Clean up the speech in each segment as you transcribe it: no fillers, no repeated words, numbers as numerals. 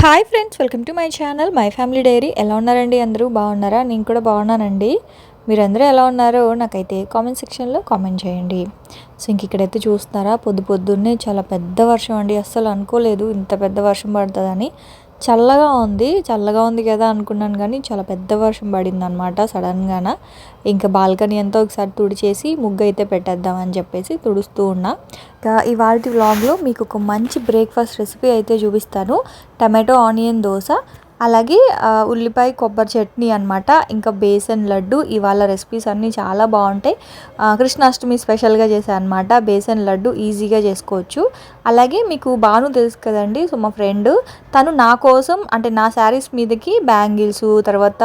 Hi friends, welcome to my channel my family dairy. ఎలా ఉన్నారండి? అందరూ బాగున్నారా? నేను కూడా బాగున్నానండి. మీరందరూ ఎలా ఉన్నారో నాకైతే కామెంట్ సెక్షన్లో కామెంట్ చేయండి. సో ఇక్కడైతే చూస్తున్నారా, పొద్దున్నే చాలా పెద్ద వర్షం అండి. అస్సలు అనుకోలేదు ఇంత పెద్ద వర్షం పడుతుందని. చల్లగా ఉంది కదా అనుకున్నాను, కానీ చాలా పెద్ద వర్షం పడింది అనమాట సడన్గాన. ఇంకా బాల్కనీ అంతా ఒకసారి తుడిచేసి ముగ్గు అయితే పెట్టేద్దామని చెప్పేసి తుడుస్తూ ఉన్నా. ఇంకా ఇవాళ వ్లాగ్లో మీకు ఒక మంచి బ్రేక్ఫాస్ట్ రెసిపీ అయితే చూపిస్తాను. టమాటో ఆనియన్ దోశ, అలాగే ఉల్లిపాయ కొబ్బరి చట్నీ అనమాట, ఇంకా బేసన్ లడ్డు. ఇవాళ రెసిపీస్ అన్నీ చాలా బాగుంటాయి. కృష్ణాష్టమి స్పెషల్గా చేశాను అనమాట. బేసన్ లడ్డు ఈజీగా చేసుకోవచ్చు. అలాగే మీకు బాను తెలుసు కదండి, సో మా ఫ్రెండ్ తను నా కోసం అంటే నా శారీస్ మీదకి బ్యాంగిల్స్, తర్వాత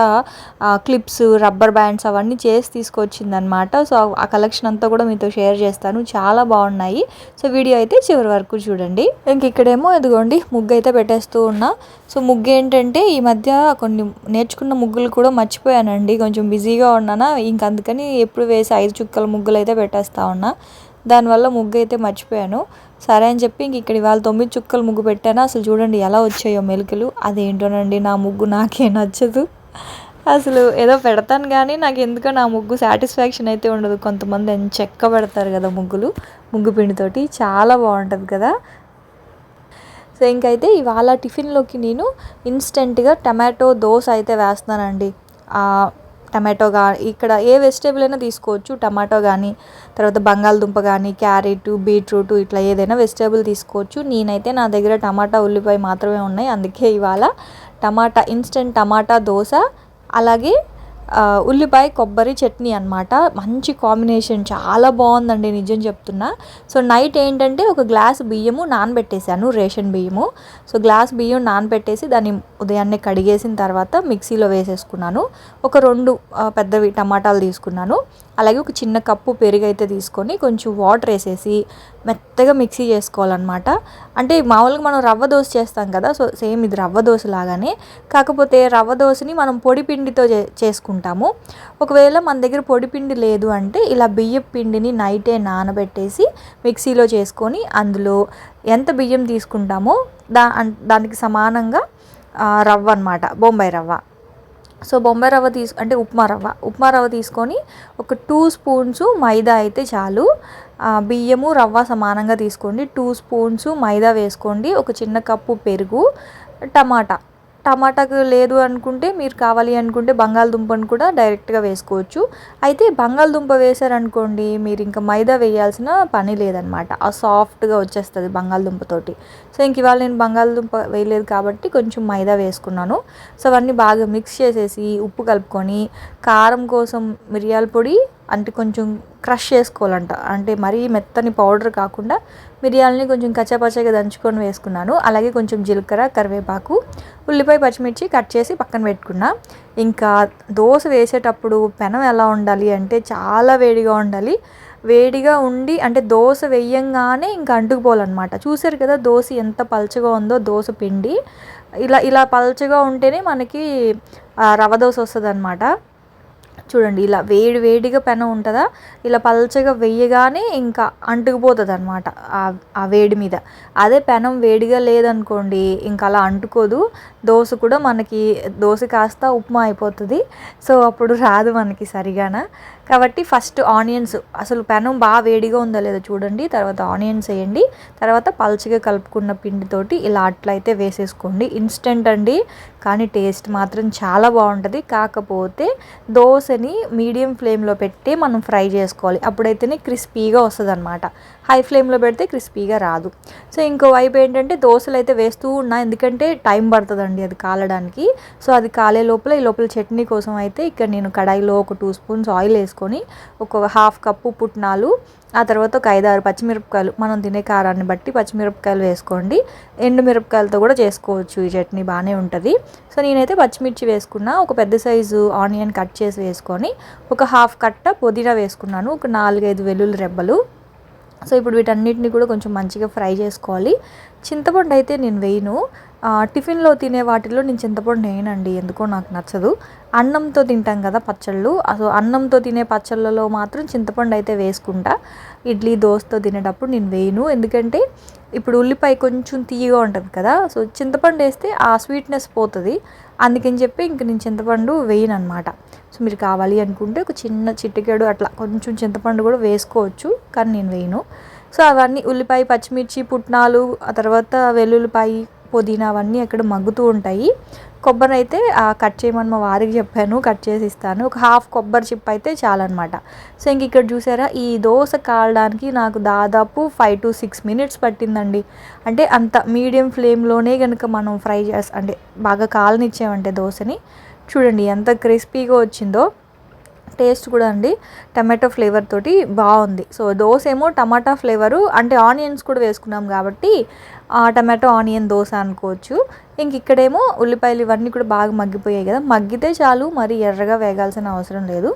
క్లిప్స్, రబ్బర్ బ్యాండ్స్ అవన్నీ చేసి తీసుకొచ్చింది అనమాట. సో ఆ కలెక్షన్ అంతా కూడా మీతో షేర్ చేస్తాను. చాలా బాగున్నాయి. సో వీడియో అయితే చివరి వరకు చూడండి. ఇంక ఇక్కడేమో ఇదిగోండి ముగ్గు అయితే పెట్టేస్తూ ఉన్నా. సో ముగ్గు ఏంటంటే ఈ మధ్య కొన్ని నేర్చుకున్న ముగ్గులు కూడా మర్చిపోయానండి. కొంచెం బిజీగా ఉన్నానా, ఇంక అందుకని ఎప్పుడు వేసి 5 చుక్కల ముగ్గులు అయితే పెట్టేస్తా ఉన్నా. దానివల్ల ముగ్గు అయితే మర్చిపోయాను. సరే అని చెప్పి ఇంక ఇక్కడ ఇవాళ 9 చుక్కల ముగ్గు పెట్టాను. అసలు చూడండి ఎలా వచ్చాయో మెలికలు. అదేంటోనండి, నా ముగ్గు నాకే నచ్చదు. అసలు ఏదో పెడతాను కానీ నాకు ఎందుకో నా ముగ్గు సాటిస్ఫాక్షన్ అయితే ఉండదు. కొంతమంది చెక్క పెడతారు కదా ముగ్గు పిండితోటి, చాలా బాగుంటుంది కదా. సో ఇంకైతే ఇవాళ టిఫిన్లోకి నేను ఇన్స్టెంట్గా టమాటో దోశ అయితే వేస్తున్నానండి. టమాటో ఇక్కడ ఏ వెజిటేబుల్ అయినా తీసుకోవచ్చు. టమాటో కానీ, తర్వాత బంగాళదుంప కానీ, క్యారెట్, బీట్రూట్, ఇట్లా ఏదైనా వెజిటేబుల్ తీసుకోవచ్చు. నేనైతే నా దగ్గర టమాటా, ఉల్లిపాయ మాత్రమే ఉన్నాయి. అందుకే ఇవాళ ఇన్స్టెంట్ టమాటా దోశ, అలాగే ఉల్లిపాయ కొబ్బరి చట్నీ అనమాట. మంచి కాంబినేషన్, చాలా బాగుందండి, నిజం చెప్తున్నా. సో నైట్ ఏంటంటే ఒక గ్లాస్ బియ్యము నానబెట్టేశాను, రేషన్ బియ్యము. సో గ్లాస్ బియ్యం నానబెట్టేసి దాన్ని ఉదయాన్నే కడిగేసిన తర్వాత మిక్సీలో వేసేసుకున్నాను. ఒక 2 పెద్దవి టమాటాలు తీసుకున్నాను. అలాగే ఒక చిన్న కప్పు పెరుగు అయితే తీసుకొని కొంచెం వాటర్ వేసేసి మెత్తగా మిక్సీ చేసుకోవాలన్నమాట. అంటే మామూలుగా మనం రవ్వ దోశ చేస్తాం కదా, సో సేమ్ ఇది రవ్వ దోశ లాగానే, కాకపోతే రవ్వ దోశని మనం పొడి పిండితో చేసుకుంటాము. ఒకవేళ మన దగ్గర పొడి పిండి లేదు అంటే ఇలా బియ్యం పిండిని నైటే నానబెట్టేసి మిక్సీలో చేసుకొని అందులో ఎంత బియ్యం తీసుకుంటామో దానికి సమానంగా రవ్వ అనమాట, బొంబాయి రవ్వ. సో బొంబాయి రవ్వ అంటే ఉప్మా రవ్వ తీసుకొని ఒక 2 స్పూన్స్ మైదా అయితే చాలు. బియ్యము రవ్వ సమానంగా తీసుకోండి. 2 స్పూన్స్ మైదా వేసుకోండి. ఒక చిన్న కప్పు పెరుగు, టమాటాకు లేదు అనుకుంటే మీరు కావాలి అనుకుంటే బంగాళదుంపను కూడా డైరెక్ట్గా వేసుకోవచ్చు. అయితే బంగాళదుంప వేసారనుకోండి, మీరు ఇంకా మైదా వేయాల్సిన పని లేదనమాట. ఆ సాఫ్ట్గా వచ్చేస్తుంది బంగాళదుంపతోటి. సో ఇంక ఇవాళ నేను బంగాళదుంప వేయలేదు కాబట్టి కొంచెం మైదా వేసుకున్నాను. సో అవన్నీ బాగా మిక్స్ చేసేసి ఉప్పు కలుపుకొని, కారం కోసం మిరియాల పొడి అంటే కొంచెం క్రష్ చేసుకోవాలంట, అంటే మరీ మెత్తని పౌడర్ కాకుండా మిరియాలని కొంచెం కచ్చాపచ్చాగా దంచుకొని వేసుకున్నాను. అలాగే కొంచెం జీలకర్ర, కరివేపాకు, ఉల్లిపాయ, పచ్చిమిర్చి కట్ చేసి పక్కన పెట్టుకున్నా. ఇంకా దోశ వేసేటప్పుడు పెనం ఎలా ఉండాలి అంటే చాలా వేడిగా ఉండాలి. వేడిగా ఉండి అంటే దోశ వేయంగానే ఇంకా అంటుకుపోవాలన్నమాట. చూసారు కదా దోశ ఎంత పల్చగా ఉందో, దోశ పిండి ఇలా పల్చగా ఉంటేనే మనకి రవ్వ దోశ వస్తుంది అనమాట. చూడండి ఇలా వేడిగా పెనం ఉంటుందా, ఇలా పల్చగా వేయగానే ఇంకా అంటుకుపోతుంది అనమాట ఆ వేడి మీద. అదే పెనం వేడిగా లేదనుకోండి ఇంకా అలా అంటుకోదు. దోశ కూడా మనకి దోశ కాస్త ఉప్మా అయిపోతుంది. సో అప్పుడు రాదు మనకి సరిగాన. కాబట్టి ఫస్ట్ ఆనియన్స్, అసలు పెనం బాగా వేడిగా ఉందో లేదో చూడండి, తర్వాత ఆనియన్స్ వేయండి. తర్వాత పల్చగా కలుపుకున్న పిండితోటి ఇలా అట్లయితే వేసేసుకోండి. ఇన్స్టెంట్ అండి, కానీ టేస్ట్ మాత్రం చాలా బాగుంటుంది. కాకపోతే దోశని మీడియం ఫ్లేమ్లో పెట్టి మనం ఫ్రై చేసుకోవాలి, అప్పుడైతేనే క్రిస్పీగా వస్తుంది అనమాట. హై ఫ్లేమ్లో పెడితే క్రిస్పీగా రాదు. సో ఇంకో వైపు ఏంటంటే దోశలు అయితే వేస్తూ ఉన్నా, ఎందుకంటే టైం పడుతుందండి అది కాలడానికి. సో అది కాలే లోపల ఈ లోపల చట్నీ కోసం అయితే ఇక్కడ నేను కడాయిలో ఒక 2 స్పూన్స్ ఆయిల్ వేసుకొని ఒక 1/2 కప్పు పుట్నాలు, ఆ తర్వాత ఒక 5-6 పచ్చిమిరపకాయలు, మనం తినే కారాన్ని బట్టి పచ్చిమిరపకాయలు వేసుకోండి. ఎండుమిరపకాయలతో కూడా చేసుకోవచ్చు ఈ చట్నీ, బాగానే ఉంటుంది. సో నేనైతే పచ్చిమిర్చి వేసుకున్నా. ఒక పెద్ద సైజు ఆనియన్ కట్ చేసి వేసుకొని ఒక 1/2 కట్ట పుదీనా వేసుకున్నాను. ఒక 4-5 వెల్లుల్లి రెబ్బలు. సో ఇప్పుడు వీటన్నిటిని కూడా కొంచెం మంచిగా ఫ్రై చేసుకోవాలి. చింతపండు అయితే నేను వేయను, టిఫిన్లో తినే వాటిలో నేను చింతపండు వేయనండి, ఎందుకో నాకు నచ్చదు. అన్నంతో తింటాం కదా పచ్చళ్ళు, అసలు అన్నంతో తినే పచ్చళ్ళలో మాత్రం చింతపండు అయితే వేసుకుంటా. ఇడ్లీ దోశతో తినేటప్పుడు నేను వేయను, ఎందుకంటే ఇప్పుడు ఉల్లిపాయ కొంచెం తీయగా ఉంటుంది కదా, సో చింతపండు వేస్తే ఆ స్వీట్నెస్ పోతుంది. అందుకని చెప్పి ఇంక నేను చింతపండు వేయను అనమాట. సో మీరు కావాలి అనుకుంటే ఒక చిన్న చిటికెడు అట్లా కొంచెం చింతపండు కూడా వేసుకోవచ్చు, కానీ నేను వేయను. సో అవన్నీ ఉల్లిపాయ, పచ్చిమిర్చి, పుట్నాలు, ఆ తర్వాత వెల్లుల్లిపాయ, పుదీనా అవన్నీ అక్కడ మగ్గుతూ ఉంటాయి. కొబ్బరి అయితే కట్ చేయమని మా వారికి చెప్పాను, కట్ చేసి ఇస్తాను. ఒక హాఫ్ కొబ్బరి చిప్ అయితే చాలన్నమాట. సో ఇంక ఇక్కడ చూసారా, ఈ దోశ కాలడానికి నాకు దాదాపు 5 to 6 minutes పట్టిందండి. అంటే అంత మీడియం ఫ్లేమ్లోనే కనుక మనం ఫ్రై అంటే బాగా కాలనిచ్చామంటే దోశని, చూడండి ఎంత క్రిస్పీగా వచ్చిందో. టేస్ట్ కూడా అండి టమాటో ఫ్లేవర్ తోటి బాగుంది. సో దోశ ఏమో టమాటా ఫ్లేవరు, అంటే ఆనియన్స్ కూడా వేసుకున్నాం కాబట్టి టమాటో ఆనియన్ దోశ అనుకోవచ్చు. ఇంక ఇక్కడేమో ఉల్లిపాయలు ఇవన్నీ కూడా బాగా మగ్గిపోయాయి కదా, మగ్గితే చాలు, మరి ఎర్రగా వేగాల్సిన అవసరం లేదు.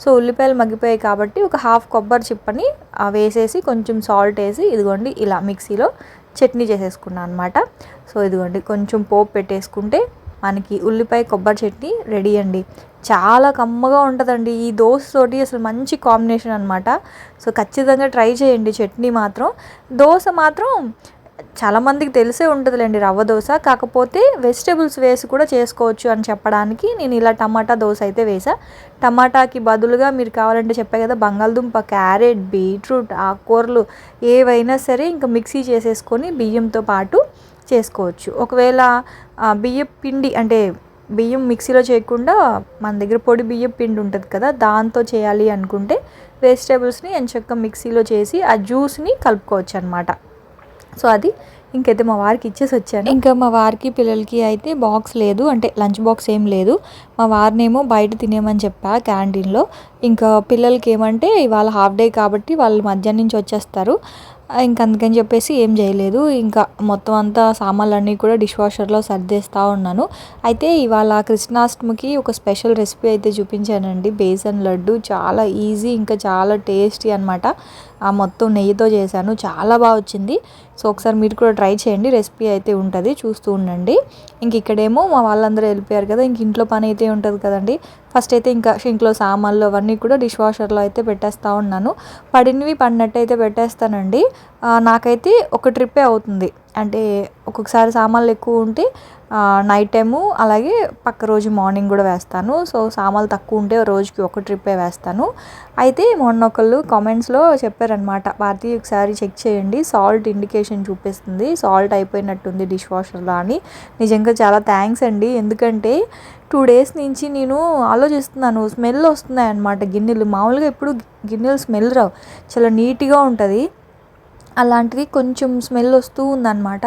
సో ఉల్లిపాయలు మగ్గిపోయాయి కాబట్టి ఒక హాఫ్ కొబ్బరి చిప్పని వేసేసి కొంచెం సాల్ట్ వేసి ఇదిగోండి ఇలా మిక్సీలో చట్నీ చేసేసుకున్నాను అనమాట. సో ఇదిగోండి కొంచెం పోపు పెట్టేసుకుంటే మనకి ఉల్లిపాయ కొబ్బరి చట్నీ రెడీ అండి. చాలా కమ్మగా ఉంటుందండి ఈ దోశ తోటి, అసలు మంచి కాంబినేషన్ అనమాట. సో ఖచ్చితంగా ట్రై చేయండి. చట్నీ మాత్రం, దోశ మాత్రం చాలామందికి తెలిసే ఉంటుందిలేండి రవ్వ దోశ, కాకపోతే వెజిటేబుల్స్ వేసి కూడా చేసుకోవచ్చు అని చెప్పడానికి నేను ఇలా టమాటా దోశ అయితే వేసా. టమాటాకి బదులుగా మీరు కావాలంటే చెప్పా కదా, బంగాళదుంప, క్యారెట్, బీట్రూట్, ఆకుకూరలు ఏవైనా సరే ఇంకా మిక్సీ చేసేసుకొని బియ్యంతో పాటు చేసుకోవచ్చు. ఒకవేళ బియ్యం పిండి అంటే బియ్యం మిక్సీలో చేయకుండా మన దగ్గర పొడి బియ్యం పిండి ఉంటుంది కదా, దాంతో చేయాలి అనుకుంటే వెజిటేబుల్స్ని ఎంచక్క మిక్సీలో చేసి ఆ జ్యూస్ని కలుపుకోవచ్చు అనమాట. సో అది ఇంకైతే మా వారికి ఇచ్చేసి వచ్చాను. ఇంకా మా వారికి పిల్లలకి అయితే బాక్స్ లేదు, అంటే లంచ్ బాక్స్ ఏం లేదు. మా వారినేమో బయట తినేమని చెప్పా క్యాంటీన్లో. ఇంకా పిల్లలకి ఏమంటే ఇవాళ హాఫ్ డే కాబట్టి వాళ్ళు మధ్యాహ్నం నుంచి వచ్చేస్తారు, ఇంకా అందుకని చెప్పేసి ఏం చేయలేదు. ఇంకా మొత్తం అంతా సామాన్లన్నీ కూడా డిష్ వాషర్లో సర్దేస్తూ ఉన్నాను. అయితే ఇవాళ కృష్ణాష్టమికి ఒక స్పెషల్ రెసిపీ అయితే చూపించానండి, బేసన్ లడ్డు. చాలా ఈజీ, ఇంకా చాలా టేస్టీ అనమాట. మొత్తం నెయ్యితో చేశాను, చాలా బాగా వచ్చింది. సో ఒకసారి మీరు కూడా ట్రై చేయండి, రెసిపీ అయితే ఉంటుంది, చూస్తూ ఉండండి. ఇంక ఇక్కడేమో మా వాళ్ళందరూ వెళ్ళిపోయారు కదా, ఇంక ఇంట్లో పని అయితే ఉంటుంది కదండి. ఫస్ట్ అయితే ఇంకా షింక్లో సామాన్లు అవన్నీ కూడా డిష్ వాషర్లో అయితే పెట్టేస్తూ ఉన్నాను. పడినవి పడినట్టు అయితే పెట్టేస్తానండి. నాకైతే ఒక ట్రిప్పే అవుతుంది, అంటే ఒక్కొక్కసారి సామాన్లు ఎక్కువ ఉంటే నైట్ టైము, అలాగే పక్క రోజు మార్నింగ్ కూడా వేస్తాను. సో సామాన్లు తక్కువ ఉంటే రోజుకి ఒక ట్రిప్పే వేస్తాను. అయితే మొన్న ఒకళ్ళు కామెంట్స్లో చెప్పారనమాట, భారతి ఒకసారి చెక్ చేయండి, సాల్ట్ ఇండికేషన్ చూపిస్తుంది, సాల్ట్ అయిపోయినట్టుంది డిష్ వాషర్లో అని. నిజంగా చాలా థ్యాంక్స్ అండి, ఎందుకంటే 2 days నుంచి నేను ఆలోచిస్తున్నాను, స్మెల్ వస్తున్నాయి అన్నమాట గిన్నెలు. మామూలుగా ఎప్పుడు గిన్నెలు స్మెల్ రావు, చాలా నీట్గా ఉంటుంది, అలాంటిది కొంచెం స్మెల్ వస్తూ ఉందన్నమాట.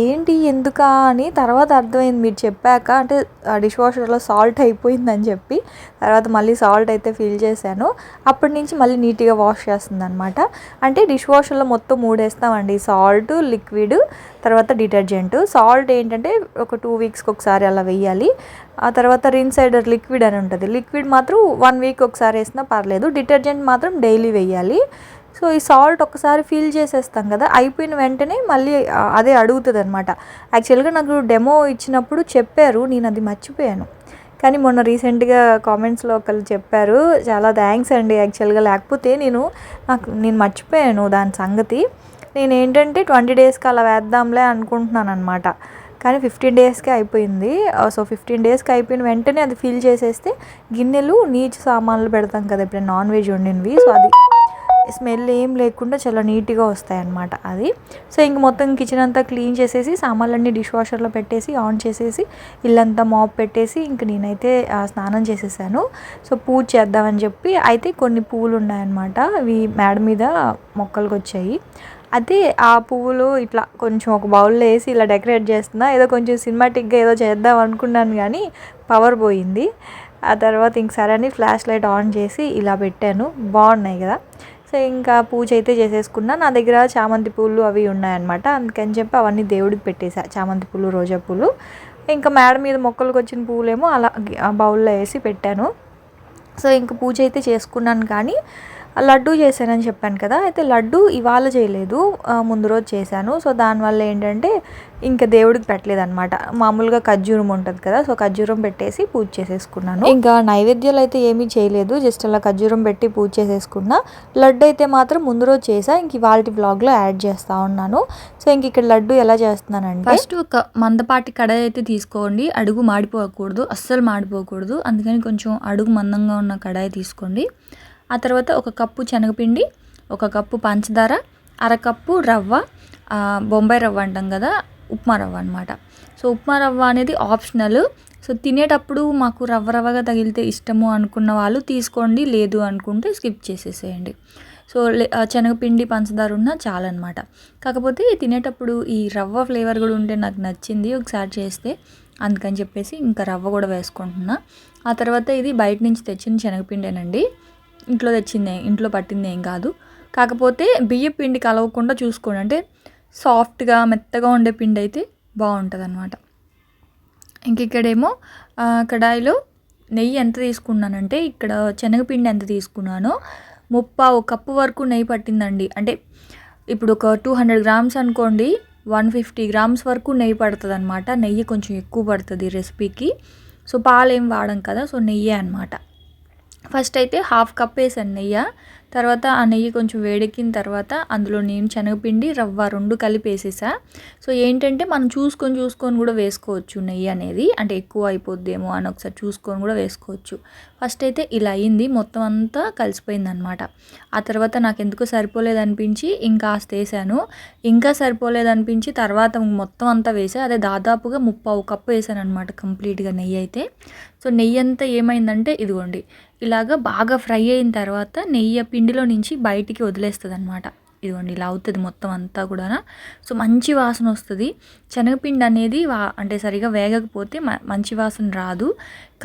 ఏంటి ఎందుకా అని తర్వాత అర్థమైంది మీరు చెప్పాక, అంటే డిష్ వాషర్లో సాల్ట్ అయిపోయిందని చెప్పి. తర్వాత మళ్ళీ సాల్ట్ అయితే ఫిల్ చేశాను, అప్పటి నుంచి మళ్ళీ నీట్గా వాష్ చేస్తుంది అనమాట. అంటే డిష్ వాషర్లో మొత్తం 3 వేస్తామండి, సాల్ట్, లిక్విడ్, తర్వాత డిటర్జెంట్. సాల్ట్ ఏంటంటే ఒక 2 weeksకి ఒకసారి అలా వేయాలి. ఆ తర్వాత రిన్సైడర్ లిక్విడ్ అని ఉంటుంది, లిక్విడ్ మాత్రం 1 week ఒకసారి వేసినా పర్లేదు. డిటర్జెంట్ మాత్రం డైలీ వేయాలి. సో ఈ సాల్ట్ ఒకసారి ఫిల్ చేసేస్తాం కదా, అయిపోయిన వెంటనే మళ్ళీ అదే అడుగుతుంది అనమాట. యాక్చువల్గా నాకు డెమో ఇచ్చినప్పుడు చెప్పారు, నేను అది మర్చిపోయాను. కానీ మొన్న రీసెంట్గా కామెంట్స్లో ఒకళ్ళు చెప్పారు, చాలా థ్యాంక్స్ అండి. యాక్చువల్గా లేకపోతే నేను మర్చిపోయాను దాని సంగతి. నేను ఏంటంటే 20 daysకి అలా వేద్దాంలే అనుకుంటున్నాను అనమాట, కానీ 15 daysకే అయిపోయింది. సో 15 daysకి అయిపోయిన వెంటనే అది ఫిల్ చేసేస్తే గిన్నెలు నీచు సామాన్లు పెడతాం కదా ఇప్పుడు నాన్ వెజ్ వండినవి, సో అది స్మెల్ ఏం లేకుండా చాలా నీట్గా వస్తాయి అన్నమాట అది. సో ఇంక మొత్తం కిచెన్ అంతా క్లీన్ చేసేసి సామాన్లన్నీ డిష్ వాషర్లో పెట్టేసి ఆన్ చేసేసి ఇల్లంతా మాప్ పెట్టేసి ఇంక నేనైతే స్నానం చేసేసాను. సో పూజ చేద్దామని చెప్పి అయితే కొన్ని పువ్వులు ఉన్నాయన్నమాట, అవి మేడ మీద మొక్కలకు వచ్చాయి. అయితే ఆ పువ్వులు ఇట్లా కొంచెం ఒక బౌల్లో వేసి ఇలా డెకరేట్ చేస్తున్నా, ఏదో కొంచెం సినిమాటిక్గా ఏదో చేద్దాం అనుకున్నాను కానీ పవర్ పోయింది. ఆ తర్వాత ఇంక సరే అని ఫ్లాష్ లైట్ ఆన్ చేసి ఇలా పెట్టాను, బాగున్నాయి కదా. సో ఇంకా పూజ అయితే చేసేసుకున్నా. నా దగ్గర చామంతి పూలు అవి ఉన్నాయన్నమాట, అందుకని చెప్పి అవన్నీ దేవుడికి పెట్టేసా, చామంతి పూలు, రోజా పూలు. ఇంకా మేడ మీద మొక్కలకు వచ్చిన పూలేమో అలా బౌల్లో వేసి పెట్టాను. సో ఇంక పూజ అయితే చేసుకున్నాను, కానీ లడ్డూ చేశానని చెప్పాను కదా, అయితే లడ్డు ఇవాళ చేయలేదు, ముందు రోజు చేశాను. సో దానివల్ల ఏంటంటే ఇంకా దేవుడికి పెట్టలేదన్నమాట. మామూలుగా ఖర్జూరం ఉంటుంది కదా, సో ఖర్జూరం పెట్టేసి పూజ చేసేసుకున్నాను. ఇంకా నైవేద్యాలు అయితే ఏమీ చేయలేదు, జస్ట్ అలా ఖర్జూరం పెట్టి పూజ చేసేసుకున్నా. లడ్డు అయితే మాత్రం ముందు రోజు చేసా, ఇంక ఇవాళ వ్లాగ్లో యాడ్ చేస్తూ ఉన్నాను. సో ఇంక ఇక్కడ లడ్డు ఎలా చేస్తున్నానంటే, ఫస్ట్ ఒక మందపాటి కడాయి అయితే తీసుకోండి. అడుగు మాడిపోకూడదు, అస్సలు మాడిపోకూడదు, అందుకని కొంచెం అడుగు మందంగా ఉన్న కడాయి తీసుకోండి. ఆ తర్వాత ఒక కప్పు శనగపిండి, ఒక కప్పు పంచదార, అరకప్పు రవ్వ, బొంబాయి రవ్వ అంటాం కదా, ఉప్మా రవ్వ అనమాట. సో ఉప్మా రవ్వ అనేది ఆప్షనల్. సో తినేటప్పుడు మాకు రవ్వ రవ్వగా తగిలితే ఇష్టము అనుకున్న వాళ్ళు తీసుకోండి, లేదు అనుకుంటే స్కిప్ చేసేసేయండి. సో శనగపిండి పంచదార ఉన్నా చాలన్నమాట. కాకపోతే తినేటప్పుడు ఈ రవ్వ ఫ్లేవర్ కూడా ఉంటే నాకు నచ్చింది ఒకసారి చేస్తే, అందుకని చెప్పేసి ఇంకా రవ్వ కూడా వేసుకుంటున్నా. ఆ తర్వాత ఇది బయట నుంచి తెచ్చిన శనగపిండేనండి, ఇంట్లో తెచ్చింది, ఇంట్లో పట్టింది ఏం కాదు. కాకపోతే బియ్య పిండి కలవకుండా చూసుకోండి, అంటే సాఫ్ట్గా మెత్తగా ఉండే పిండి అయితే బాగుంటుంది అనమాట. ఇంక ఇక్కడేమో కడాయిలో నెయ్యి ఎంత తీసుకున్నానంటే, ఇక్కడ శనగపిండి ఎంత తీసుకున్నానో 3/4 కప్పు వరకు నెయ్యి పట్టిందండి. అంటే ఇప్పుడు ఒక 200 గ్రామ్స్ అనుకోండి, 150 గ్రామ్స్ వరకు నెయ్యి పడుతుంది అనమాట. నెయ్యి కొంచెం ఎక్కువ పడుతుంది రెసిపీకి. సో పాలు ఏం వాడం కదా, సో నెయ్యే అనమాట. ఫస్ట్ అయితే 1/2 కప్ వేసాను నెయ్యి. తర్వాత ఆ నెయ్యి కొంచెం వేడెక్కిన తర్వాత అందులో నేను శనగపిండి రవ్వ 2 కలిపి వేసేసా. సో ఏంటంటే మనం చూసుకొని కూడా వేసుకోవచ్చు నెయ్యి అనేది, అంటే ఎక్కువ అయిపోద్దేమో అని ఒకసారి చూసుకొని కూడా వేసుకోవచ్చు. ఫస్ట్ అయితే ఇలా అయింది, మొత్తం అంతా కలిసిపోయింది అనమాట. ఆ తర్వాత నాకు ఎందుకో సరిపోలేదనిపించి ఇంకాస్త వేసాను, ఇంకా సరిపోలేదనిపించి తర్వాత మొత్తం అంతా వేసా. అదే దాదాపుగా 3/4 కప్పు వేసాను అనమాట కంప్లీట్గా నెయ్యి అయితే. సో నెయ్యి అంతా ఏమైందంటే ఇదిగోండి ఇలాగ బాగా ఫ్రై అయిన తర్వాత నెయ్యి పిండిలో నుంచి బయటికి వదిలేస్తుంది అనమాట. ఇదిగోండి ఇలా అవుతుంది మొత్తం అంతా కూడా. సో మంచి వాసన వస్తుంది. శనగపిండి అనేది అంటే సరిగా వేగకపోతే మంచి వాసన రాదు,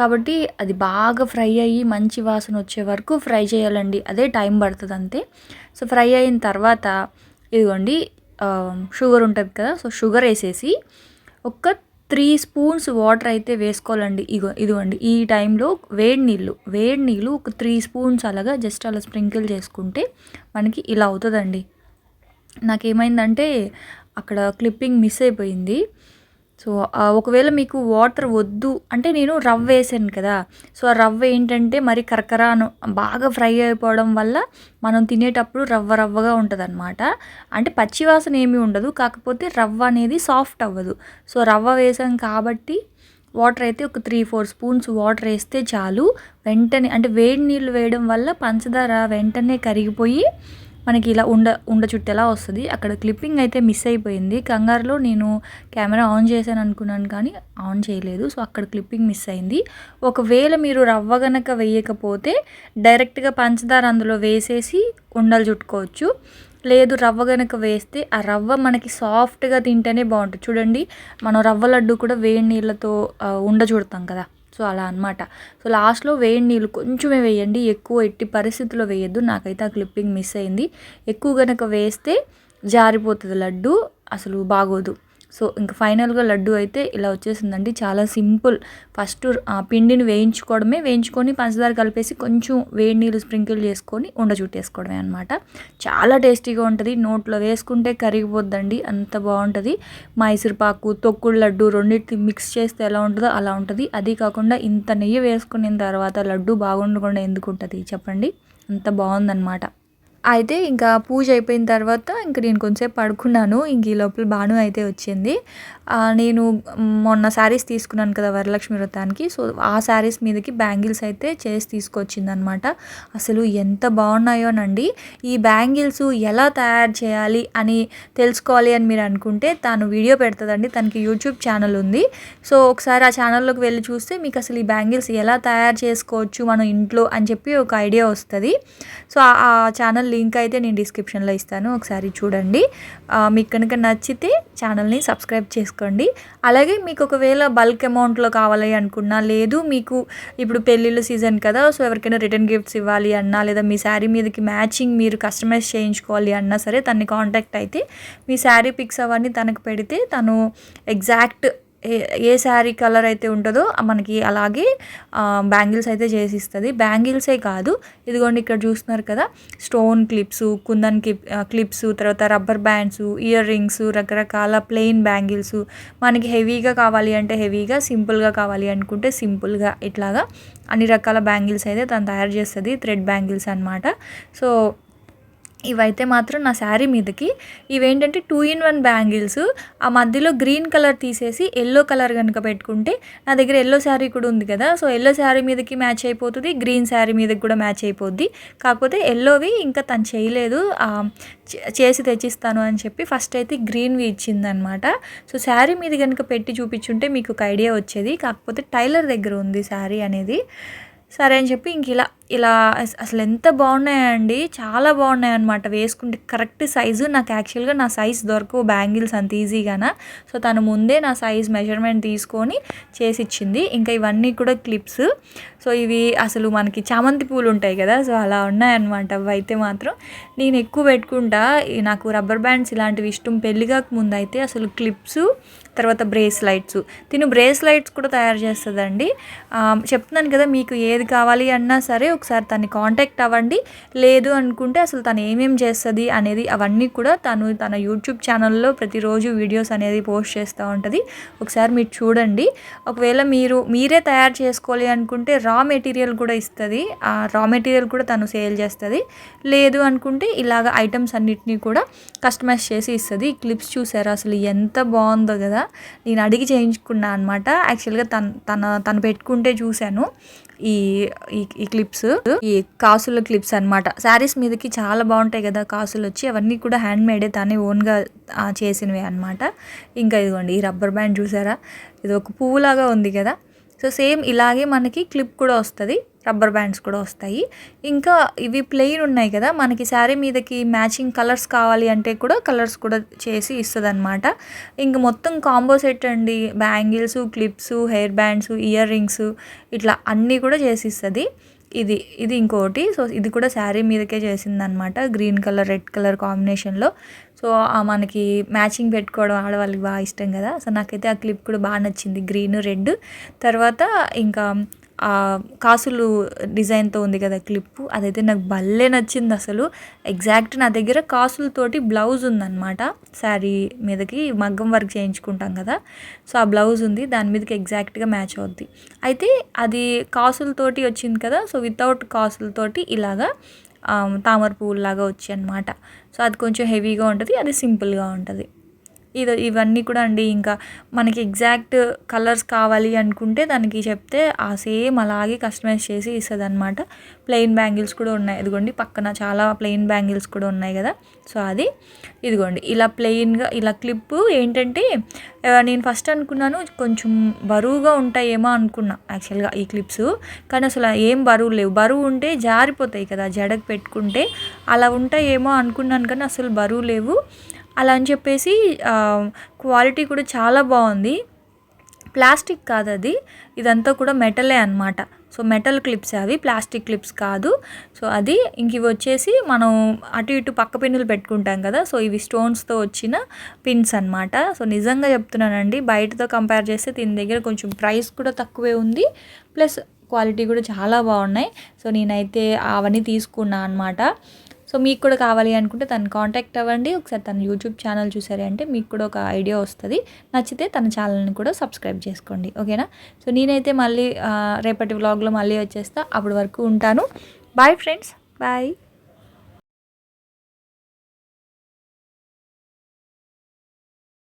కాబట్టి అది బాగా ఫ్రై అయ్యి మంచి వాసన వచ్చే వరకు ఫ్రై చేయాలండి, అదే టైం పడుతుంది అంతే. సో ఫ్రై అయిన తర్వాత ఇదిగోండి షుగర్ ఉంటుంది కదా, సో షుగర్ వేసేసి ఒక 3 స్పూన్స్ వాటర్ అయితే వేసుకోవాలండి. ఇదిగోండి ఈ టైంలో వేడి నీళ్ళు ఒక 3 స్పూన్స్ అలాగా జస్ట్ అలా స్ప్రింకిల్ చేసుకుంటే మనకి ఇలా అవుతుందండి. నాకేమైందంటే అక్కడ క్లిప్పింగ్ మిస్ అయిపోయింది. సో ఒకవేళ మీకు వాటర్ వద్దు అంటే, నేను రవ్వ వేసాను కదా, సో ఆ రవ్వ ఏంటంటే మరి కరకరాను బాగా ఫ్రై అయిపోవడం వల్ల మనం తినేటప్పుడు రవ్వగా ఉంటుంది అనమాట. అంటే పచ్చివాసన ఏమీ ఉండదు, కాకపోతే రవ్వ అనేది సాఫ్ట్ అవ్వదు. సో రవ్వ వేసాం కాబట్టి వాటర్ అయితే ఒక 3-4 స్పూన్స్ వాటర్ వేస్తే చాలు. వెంటనే అంటే వేడి నీళ్ళు వేయడం వల్ల పంచదార వెంటనే కరిగిపోయి మనకి ఇలా ఉండ చుట్టేలా వస్తుంది. అక్కడ క్లిప్పింగ్ అయితే మిస్ అయిపోయింది, కంగారులో నేను కెమెరా ఆన్ చేశాను అనుకున్నాను కానీ ఆన్ చేయలేదు. సో అక్కడ క్లిప్పింగ్ మిస్ అయింది. ఒకవేళ మీరు రవ్వ గనక వేయకపోతే డైరెక్ట్గా పంచదార అందులో వేసేసి ఉండలు చుట్టుకోవచ్చు. లేదు రవ్వ గనక వేస్తే ఆ రవ్వ మనకి సాఫ్ట్గా తింటేనే బాగుంటుంది. చూడండి మనం రవ్వ లడ్డు కూడా వేడి నీళ్ళతో ఉండ చుడతాం కదా, సో అలా అనమాట. సో లాస్ట్లో వేడి నీళ్ళు కొంచెమే వేయండి, ఎక్కువ ఎట్టి పరిస్థితుల్లో వేయద్దు. నాకైతే ఆ క్లిప్పింగ్ మిస్ అయింది. ఎక్కువ కనుక వేస్తే జారిపోతుంది లడ్డు, అసలు బాగోదు. సో ఇంకా ఫైనల్గా లడ్డు అయితే ఇలా వచ్చేసిందండి, చాలా సింపుల్. ఫస్ట్ పిండిని వేయించుకొని పంచదార కలిపేసి కొంచెం వేడి నీళ్ళు స్ప్రింకిల్ చేసుకొని ఉండ చుట్టేసుకోవడమే అనమాట. చాలా టేస్టీగా ఉంటుంది, నోట్లో వేసుకుంటే కరిగిపోద్దండి, అంత బాగుంటుంది. మైసూర్పాకు, తొక్కుడు లడ్డు రెండింటిని మిక్స్ చేస్తే ఎలా ఉంటుందో అలా ఉంటుంది. అది కాకుండా ఇంత నెయ్యి వేసుకున్న తర్వాత లడ్డు బాగుండకుండా ఎందుకు ఉంటుంది చెప్పండి, అంత బాగుందన్నమాట. అయితే ఇంకా పూజ అయిపోయిన తర్వాత ఇంక నేను కొంచెంసేపు పడుకున్నాను. ఇంక ఈ లోపల భాను అయితే వచ్చింది. నేను మొన్న శారీస్ తీసుకున్నాను కదా వరలక్ష్మి వ్రతానికి, సో ఆ శారీస్ మీదకి బ్యాంగిల్స్ అయితే చేసి తీసుకొచ్చిందనమాట. అసలు ఎంత బాగున్నాయోనండి. ఈ బ్యాంగిల్స్ ఎలా తయారు చేయాలి అని తెలుసుకోవాలి అని మీరు అనుకుంటే తను వీడియో పెడుతుందండి, తనకి యూట్యూబ్ ఛానల్ ఉంది. సో ఒకసారి ఆ ఛానల్లోకి వెళ్ళి చూస్తే మీకు అసలు ఈ బ్యాంగిల్స్ ఎలా తయారు చేసుకోవచ్చు మనం ఇంట్లో అని చెప్పి ఒక ఐడియా వస్తుంది. సో ఆ ఛానల్ లింక్ అయితే నేను డిస్క్రిప్షన్లో ఇస్తాను, ఒకసారి చూడండి. మీకు కనుక నచ్చితే ఛానల్ని సబ్స్క్రైబ్ చేసుకోండి. అలాగే మీకు ఒకవేళ బల్క్ అమౌంట్లో కావాలి అనుకున్నా, లేదు మీకు ఇప్పుడు పెళ్ళిళ్ళ సీజన్ కదా, సో ఎవరికైనా రిటర్న్ గిఫ్ట్స్ ఇవ్వాలి అన్నా, లేదా మీ శారీ మీదకి మ్యాచింగ్ మీరు కస్టమైజ్ చేయించుకోవాలి అన్నా సరే తనని కాంటాక్ట్ అయితే మీ శారీ పిక్స్ అవన్నీ తనకు పెడితే తను ఎగ్జాక్ట్ ఏ ఏ శారీ కలర్ అయితే ఉంటుందో మనకి అలాగే బ్యాంగిల్స్ అయితే చేసిస్తుంది. బ్యాంగిల్సే కాదు, ఇదిగోండి ఇక్కడ చూస్తున్నారు కదా, స్టోన్ క్లిప్స్, కుందన్ క్లిప్స్, తర్వాత రబ్బర్ బ్యాండ్స్, ఇయర్ రింగ్స్, రకరకాల ప్లెయిన్ బ్యాంగిల్స్, మనకి హెవీగా కావాలి అంటే హెవీగా, సింపుల్గా కావాలి అనుకుంటే సింపుల్గా, ఇట్లాగా అన్ని రకాల బ్యాంగిల్స్ అయితే తను తయారు చేస్తుంది. థ్రెడ్ బ్యాంగిల్స్ అనమాట. సో ఇవైతే మాత్రం నా శారీ మీదకి, ఇవేంటంటే 2-in-1 బ్యాంగిల్స్. ఆ మధ్యలో గ్రీన్ కలర్ తీసేసి ఎల్లో కలర్ కనుక పెట్టుకుంటే, నా దగ్గర ఎల్లో శారీ కూడా ఉంది కదా, సో ఎల్లో శారీ మీదకి మ్యాచ్ అయిపోతుంది, గ్రీన్ శారీ మీదకి కూడా మ్యాచ్ అయిపోద్ది. కాకపోతే ఎల్లోవి ఇంకా తను చేయలేదు, చేసి తెచ్చిస్తాను అని చెప్పి ఫస్ట్ అయితే గ్రీన్వి ఇచ్చిందనమాట. సో శారీ మీద కనుక పెట్టి చూపించుంటే మీకు ఒక ఐడియా వచ్చేది, కాకపోతే టైలర్ దగ్గర ఉంది శారీ అనేది. సరే అని చెప్పి ఇంక ఇలా అసలు ఎంత బాగున్నాయండి, చాలా బాగున్నాయి అనమాట. వేసుకుంటే కరెక్ట్ సైజు. నాకు యాక్చువల్గా నా సైజ్ దొరకవు బ్యాంగిల్స్ అంత ఈజీగానా. సో తను ముందే నా సైజ్ మెజర్మెంట్ తీసుకొని చేసి ఇచ్చింది. ఇంకా ఇవన్నీ కూడా క్లిప్స్. సో ఇవి అసలు మనకి చామంతి పూలు ఉంటాయి కదా, సో అలా ఉన్నాయన్నమాట. అవి అయితే మాత్రం నేను ఎక్కువ పెట్టుకుంటా. నాకు రబ్బర్ బ్యాండ్స్ ఇలాంటివి ఇష్టం. పెళ్ళిగాక ముందు అయితే అసలు క్లిప్స్, తర్వాత బ్రేస్లైట్స్, తిను బ్రేస్లైట్స్ కూడా తయారు చేస్తుందండి. చెప్తున్నాను కదా, మీకు ఏది కావాలి అన్నా సరే ఒకసారి తన్ని కాంటాక్ట్ అవ్వండి. లేదు అనుకుంటే అసలు తను ఏమేమి చేస్తుంది అనేది అవన్నీ కూడా తన యూట్యూబ్ ఛానల్లో ప్రతిరోజు వీడియోస్ అనేది పోస్ట్ చేస్తూ ఉంటుంది. ఒకసారి మీరు చూడండి. ఒకవేళ మీరే తయారు చేసుకోవాలి అనుకుంటే రా మెటీరియల్ కూడా ఇస్తుంది. ఆ రా మెటీరియల్ కూడా తను సేల్ చేస్తుంది. లేదు అనుకుంటే ఇలాగ ఐటమ్స్ అన్నిటినీ కూడా కస్టమైజ్ చేసి ఇస్తుంది. క్లిప్స్ చూసారా అసలు ఎంత బాగుందో కదా, నేను అడిగి చేయించుకున్నా అనమాట. యాక్చువల్గా తను పెట్టుకుంటే చూశాను ఈ క్లిప్స్, ఈ కాసుల క్లిప్స్ అనమాట. శారీస్ మీదకి చాలా బాగుంటాయి కదా కాసులు వచ్చి, అవన్నీ కూడా హ్యాండ్ మేడే, తానే ఓన్గా చేసినవే అనమాట. ఇంకా ఇదిగోండి ఈ రబ్బర్ బ్యాండ్ చూసారా, ఇది ఒక పువ్వులాగా ఉంది కదా. సో సేమ్ ఇలాగే మనకి క్లిప్ కూడా వస్తుంది, రబ్బర్ బ్యాండ్స్ కూడా వస్తాయి. ఇంకా ఇవి ప్లెయిన్ ఉన్నాయి కదా, మనకి శారీ మీదకి మ్యాచింగ్ కలర్స్ కావాలి అంటే కూడా కలర్స్ కూడా చేసి ఇస్తుంది అనమాట. ఇంక మొత్తం కాంబో సెట్ అండి. Bangles, clips, hair bands, ear rings, ఇట్లా అన్నీ కూడా చేసి ఇస్తుంది. ఇది ఇంకోటి. సో ఇది కూడా శారీ మీదకే చేసిందనమాట, గ్రీన్ కలర్ రెడ్ కలర్ కాంబినేషన్లో. సో మనకి మ్యాచింగ్ పెట్టుకోవడం ఆడవాళ్ళకి బాగా ఇష్టం కదా. సో నాకైతే ఆ క్లిప్ కూడా బాగా నచ్చింది, గ్రీన్ రెడ్. తర్వాత ఇంకా కాసులు డిజైన్తో ఉంది కదా క్లిప్పు, అదైతే నాకు భలే నచ్చింది అసలు. ఎగ్జాక్ట్ నా దగ్గర కాసులతోటి బ్లౌజ్ ఉందన్నమాట. శారీ మీదకి మగ్గం వర్క్ చేయించుకుంటాం కదా, సో ఆ బ్లౌజ్ ఉంది, దాని మీదకి ఎగ్జాక్ట్గా మ్యాచ్ అవుద్ది. అయితే అది కాసులతోటి వచ్చింది కదా, సో వితౌట్ కాసులతోటి ఇలాగా తామర పువ్వులాగా వచ్చి అనమాట. సో అది కొంచెం హెవీగా ఉంటుంది, అది సింపుల్గా ఉంటుంది. ఇవన్నీ కూడా అండి. ఇంకా మనకి ఎగ్జాక్ట్ కలర్స్ కావాలి అనుకుంటే దానికి చెప్తే ఆ సేమ్ అలాగే కస్టమైజ్ చేసి ఇస్తుంది అనమాట. ప్లెయిన్ బ్యాంగిల్స్ కూడా ఉన్నాయి, ఇదిగోండి పక్కన చాలా ప్లెయిన్ బ్యాంగిల్స్ కూడా ఉన్నాయి కదా. సో అది ఇదిగోండి ఇలా ప్లెయిన్గా ఇలా క్లిప్పు ఏంటంటే, నేను ఫస్ట్ అనుకున్నాను కొంచెం బరువుగా ఉంటాయేమో అనుకున్నా యాక్చువల్గా ఈ క్లిప్స్, కానీ అసలు ఏం బరువు లేవు. బరువు ఉంటే జారిపోతాయి కదా జడకు పెట్టుకుంటే, అలా ఉంటాయేమో అనుకున్నాను కానీ అసలు బరువు లేవు. అలా అని చెప్పేసి క్వాలిటీ కూడా చాలా బాగుంది. ప్లాస్టిక్ కాదు అది, ఇదంతా కూడా మెటలే అనమాట. సో మెటల్ క్లిప్స్ అవి, ప్లాస్టిక్ క్లిప్స్ కాదు. సో అది ఇంక ఇవి వచ్చేసి మనం అటు ఇటు పక్క పిన్నులు పెట్టుకుంటాం కదా, సో ఇవి స్టోన్స్తో వచ్చిన పిన్స్ అనమాట. సో నిజంగా చెప్తున్నానండి, బయటతో కంపేర్ చేస్తే దీని దగ్గర కొంచెం ప్రైస్ కూడా తక్కువే ఉంది, ప్లస్ క్వాలిటీ కూడా చాలా బాగున్నాయి. సో నేనైతే అవన్నీ తీసుకున్నా అనమాట. సో మీకు కూడా కావాలి అనుకుంటే తను కాంటాక్ట్ అవ్వండి. ఒకసారి తన యూట్యూబ్ ఛానల్ చూసారే అంటే మీకు కూడా ఒక ఐడియా వస్తుంది. నచ్చితే తన ఛానల్ని కూడా సబ్స్క్రైబ్ చేసుకోండి, ఓకేనా. సో నేనైతే మళ్ళీ రేపటి వ్లాగ్లో మళ్ళీ వచ్చేస్తా. అప్పటి వరకు ఉంటాను. Bye friends, bye.